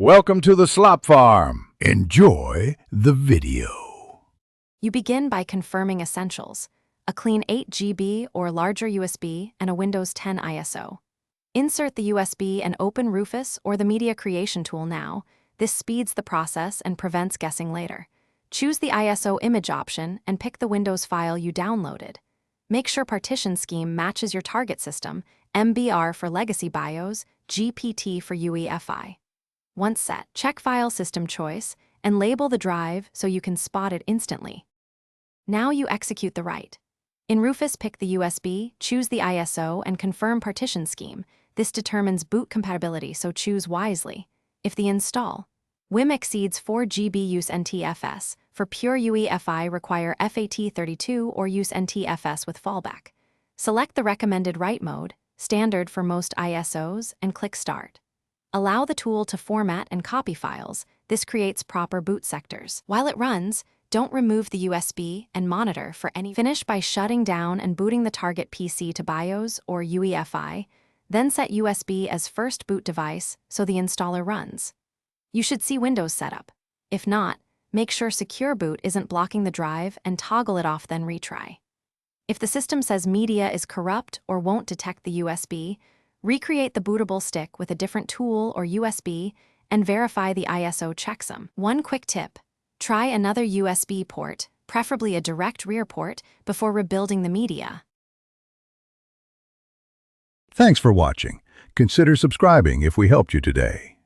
Welcome to the Slop Farm. Enjoy the video. You begin by confirming essentials: a clean 8 GB or larger USB and a Windows 10 ISO. Insert the USB and open Rufus or the Media Creation tool now. This speeds the process and prevents guessing later. Choose the ISO image option and pick the Windows file you downloaded. Make sure partition scheme matches your target system: MBR for legacy BIOS, GPT for UEFI. Once set, check File System Choice and label the drive so you can spot it instantly. Now you execute the write. In Rufus, pick the USB, choose the ISO, and confirm partition scheme. This determines boot compatibility, so choose wisely. If the install WIM exceeds 4 GB, use NTFS. For pure UEFI, require FAT32 or use NTFS with fallback. Select the recommended write mode, standard for most ISOs, and click Start. Allow the tool to format and copy files. This creates proper boot sectors. While it runs, don't remove the USB and monitor for any. Finish by shutting down and booting the target PC to BIOS or UEFI, then set USB as first boot device so the installer runs. You should see Windows setup. If not, make sure Secure Boot isn't blocking the drive and toggle it off, then retry. If the system says media is corrupt or won't detect the USB, recreate the bootable stick with a different tool or USB and verify the ISO checksum. One quick tip: try another USB port, preferably a direct rear port, before rebuilding the media. Thanks for watching. Consider subscribing if we helped you today.